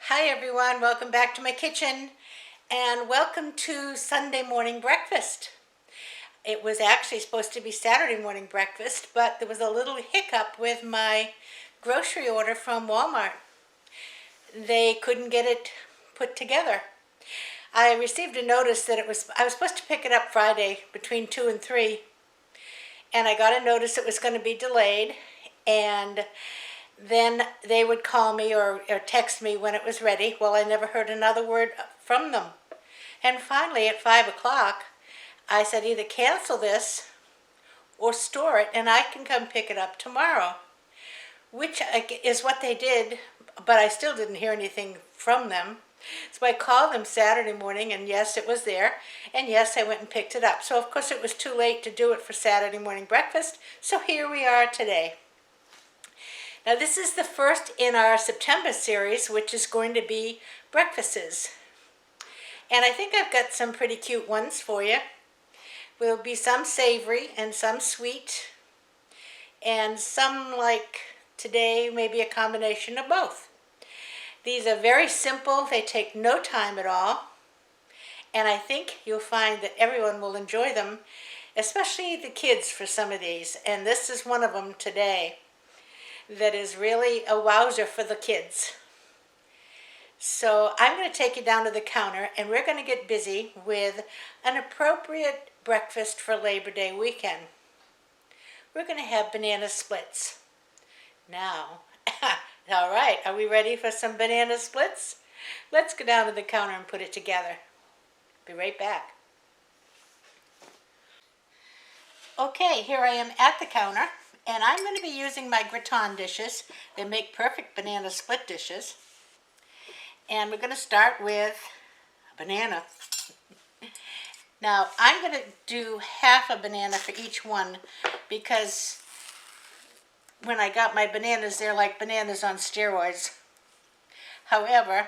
Hi everyone, welcome back to my kitchen and welcome to Sunday morning breakfast. It was actually supposed to be Saturday morning breakfast, but there was a little hiccup with my grocery order from Walmart. They couldn't get it put together. I received a notice that I was supposed to pick it up Friday between 2 and 3, and I got a notice it was going to be delayed, and then they would call me or text me when it was ready. Well, I never heard another word from them. And finally, at 5 o'clock, I said either cancel this or store it and I can come pick it up tomorrow, which is what they did, but I still didn't hear anything from them. So I called them Saturday morning, and yes, it was there, and yes, I went and picked it up. So of course it was too late to do it for Saturday morning breakfast, so here we are today. Now this is the first in our September series, which is going to be breakfasts. And I think I've got some pretty cute ones for you. There'll be some savory and some sweet, and some, like today, maybe a combination of both. These are very simple, they take no time at all, and I think you'll find that everyone will enjoy them, especially the kids for some of these, and this is one of them today that is really a wowzer for the kids. So I'm going to take you down to the counter and we're going to get busy with an appropriate breakfast for Labor Day weekend. We're going to have banana splits. Now, all right, are we ready for some banana splits? Let's go down to the counter and put it together. Be right back. Okay, here I am at the counter, and I'm going to be using my gratin dishes. They make perfect banana split dishes. And we're going to start with a banana. Now, I'm going to do half a banana for each one because when I got my bananas, they're like bananas on steroids. However,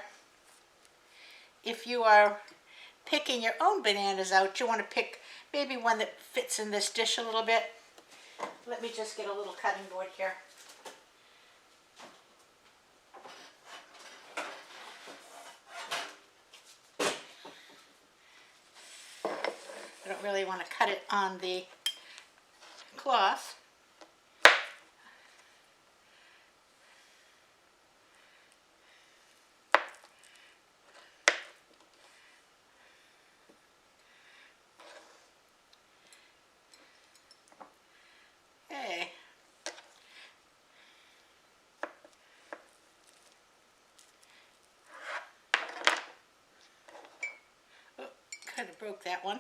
if you are picking your own bananas out, you want to pick maybe one that fits in this dish a little bit. Let me just get a little cutting board here. I don't really want to cut it on the cloth. Okay. Oh, kind of broke that one,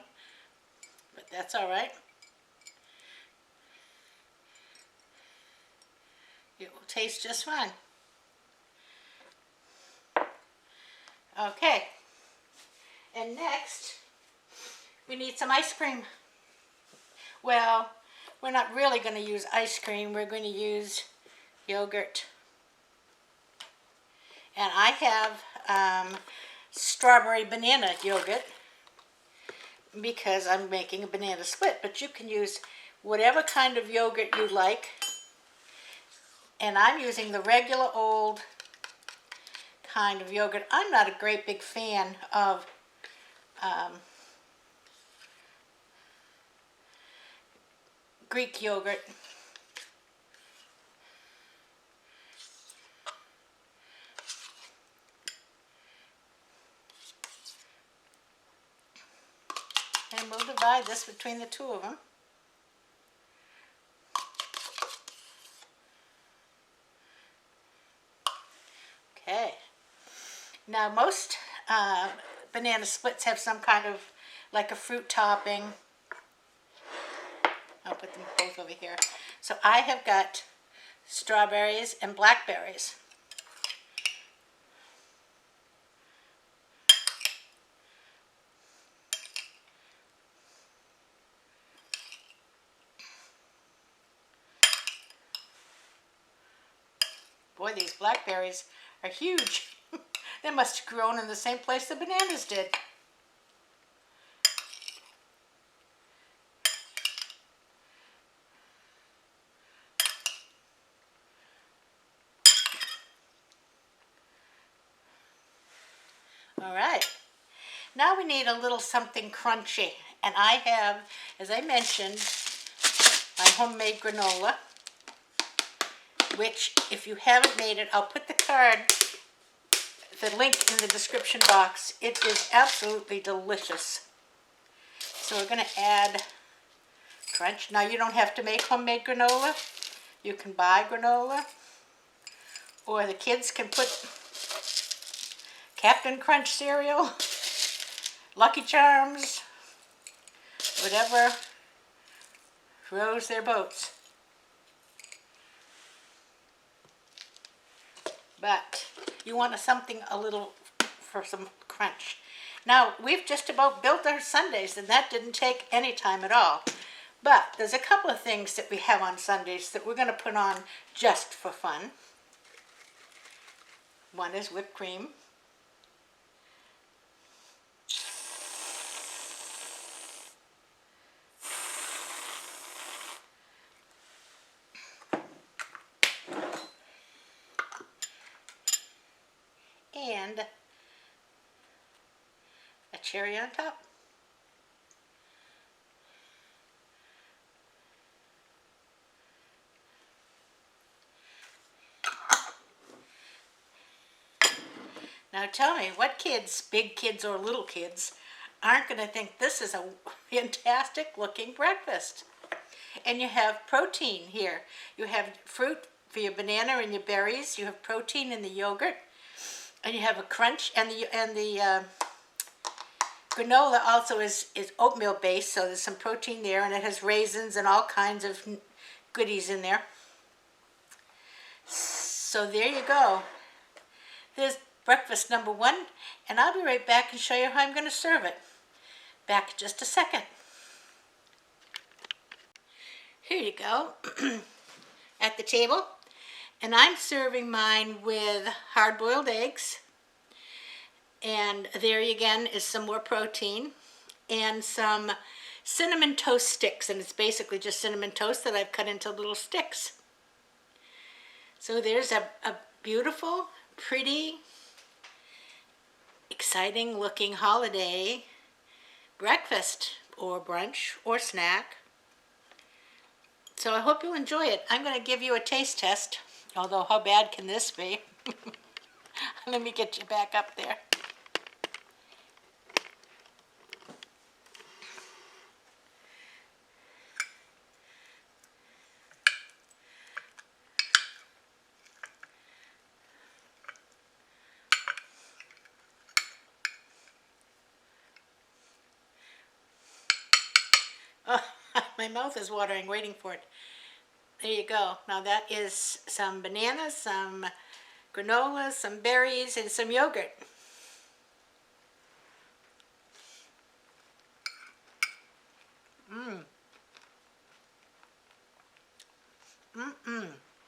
but that's all right. It will taste just fine. Okay, and next we need some ice cream. Well, we're not really going to use ice cream, we're going to use yogurt. And I have strawberry banana yogurt because I'm making a banana split, but you can use whatever kind of yogurt you like. And I'm using the regular old kind of yogurt. I'm not a great big fan of Greek yogurt. And we'll divide this between the two of them. Okay. Now most banana splits have some kind of, like a fruit topping. I'll put them both over here. So I have got strawberries and blackberries. Boy, these blackberries are huge. They must have grown in the same place the bananas did. All right. Now we need a little something crunchy. And I have, as I mentioned, my homemade granola, which if you haven't made it, I'll put the link in the description box. It is absolutely delicious. So we're going to add crunch. Now you don't have to make homemade granola. You can buy granola. Or the kids can put Captain Crunch cereal, Lucky Charms, whatever rows their boats. But you want something a little for some crunch. Now, we've just about built our sundaes, and that didn't take any time at all. But there's a couple of things that we have on Sundays that we're going to put on just for fun. One is whipped cream. And a cherry on top. Now tell me, what kids, big kids or little kids, aren't going to think this is a fantastic looking breakfast? And you have protein here. You have fruit for your banana and your berries. You have protein in the yogurt. And you have a crunch, and the granola also is oatmeal based, so there's some protein there, and it has raisins and all kinds of goodies in there. So there you go. There's breakfast number one, and I'll be right back and show you how I'm going to serve it. Back in just a second. Here you go, at the table. And I'm serving mine with hard-boiled eggs. And there again is some more protein and some cinnamon toast sticks. And it's basically just cinnamon toast that I've cut into little sticks. So there's a beautiful, pretty, exciting looking holiday breakfast or brunch or snack. So I hope you'll enjoy it. I'm going to give you a taste test. Although, how bad can this be? Let me get you back up there. Oh, my mouth is watering waiting for it. There you go. Now that is some bananas, some granola, some berries, and some yogurt. Mmm. Mmm.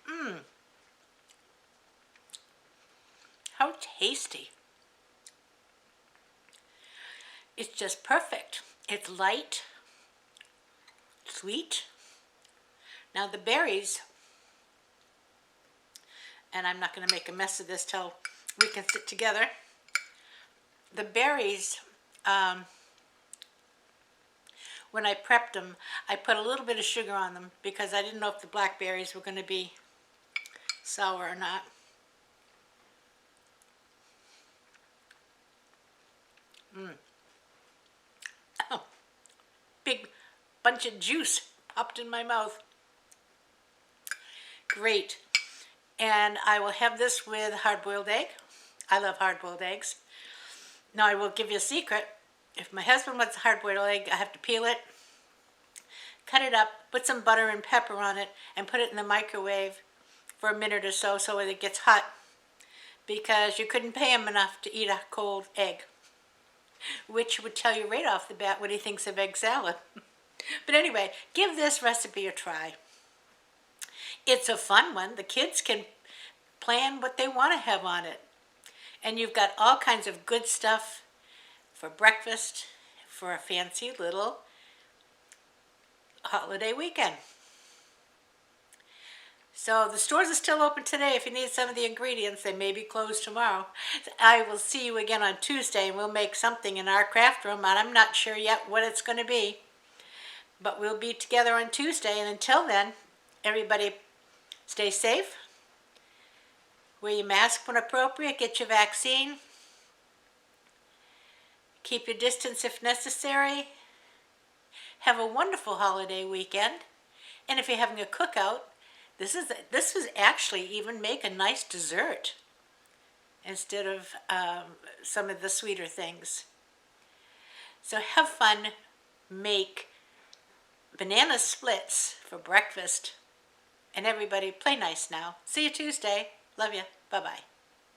Mmm. How tasty. It's just perfect. It's light, sweet. Now the berries, and I'm not going to make a mess of this till we can sit together. The berries, when I prepped them, I put a little bit of sugar on them because I didn't know if the blackberries were going to be sour or not. Oh, big bunch of juice popped in my mouth. Great. And I will have this with hard-boiled egg. I love hard-boiled eggs. Now I will give you a secret. If my husband wants a hard-boiled egg, I have to peel it, cut it up, put some butter and pepper on it, and put it in the microwave for a minute or so so it gets hot, because you couldn't pay him enough to eat a cold egg, which would tell you right off the bat what he thinks of egg salad. But anyway, give this recipe a try. It's a fun one. The kids can plan what they want to have on it. And you've got all kinds of good stuff for breakfast for a fancy little holiday weekend. So the stores are still open today if you need some of the ingredients. They may be closed tomorrow. I will see you again on Tuesday, and we'll make something in our craft room, and I'm not sure yet what it's going to be. But we'll be together on Tuesday, and until then, everybody stay safe, wear your mask when appropriate, get your vaccine, keep your distance if necessary, have a wonderful holiday weekend, and if you're having a cookout, this is actually even make a nice dessert instead of some of the sweeter things. So have fun, make banana splits for breakfast, and everybody play nice now. See you Tuesday. Love you. Bye-bye.